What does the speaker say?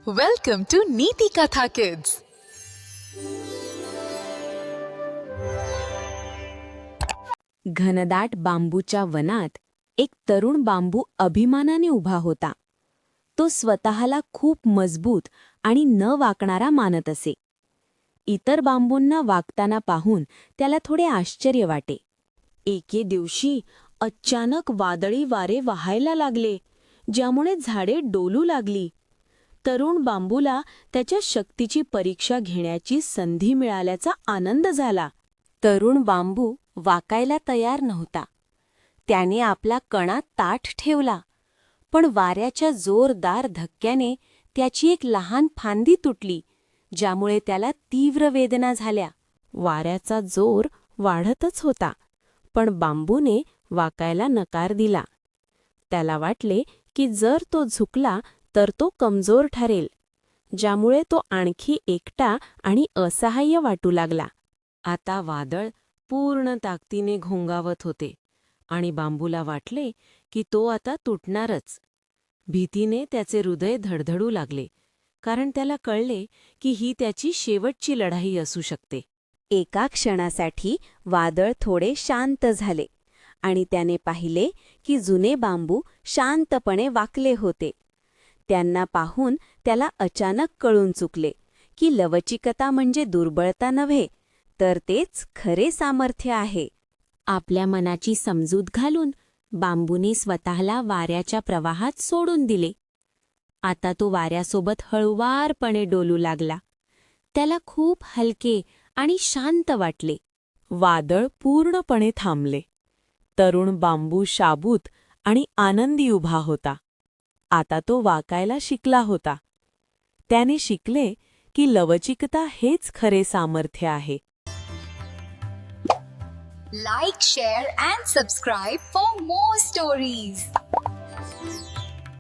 Welcome to Neeti Katha Kids. घनदाट बांबूच्या वनात एक तरुण बांबू अभिमानाने उभा होता. तो स्वतःला खूप मजबूत आणि न वाकणारा मानत असे. इतर बांबूंना वाकताना पाहून त्याला थोडे आश्चर्य वाटे. एके दिवशी अचानक वादळी वारे वाहायला लागले, ज्यामुळे झाडे डोलू लागली. तरुण बांबूला त्याच्या शक्तीची परीक्षा घेण्याची संधी मिळाल्याचा आनंद झाला. तरुण बांबू वाकायला तयार नव्हता. त्याने आपला कणा ताठ ठेवला, पण वाऱ्याच्या जोरदार धक्क्याने त्याची एक लहान फांदी तुटली, ज्यामुळे त्याला तीव्र वेदना झाल्या. वाऱ्याचा जोर वाढतच होता, पण बांबूने वाकायला नकार दिला. त्याला वाटले की जर तो झुकला तर तो कमजोर ठरेल, ज्यामुळे तो आणखी एकटा आणि असहाय्य वाटू लागला. आता वादळ पूर्ण ताकदीने घोंगावत होते आणि बांबूला वाटले की तो आता तुटणारच. भीतीने त्याचे हृदय धडधडू लागले, कारण त्याला कळले की ही त्याची शेवटची लढाई असू शकते. एका क्षणासाठी वादळ थोडे शांत झाले आणि त्याने पाहिले की जुने बांबू शांतपणे वाकले होते. त्यांना पाहून त्याला अचानक कळून चुकले की लवचिकता म्हणजे दुर्बळता नव्हे, तर तेच खरे सामर्थ्य आहे. आपल्या मनाची समजूत घालून बांबूने स्वतःला वाऱ्याच्या प्रवाहात सोडून दिले. आता तो वाऱ्यासोबत हळुवारपणे डोलू लागला. त्याला खूप हलके आणि शांत वाटले. वादळ पूर्णपणे थांबले. तरुण बांबू शाबूत आणि आनंदी उभा होता. आता तो वाकायला शिकला होता. त्याने शिकले की लवचिकता हेच खरे सामर्थ्य आहे. Like, share and subscribe for more stories.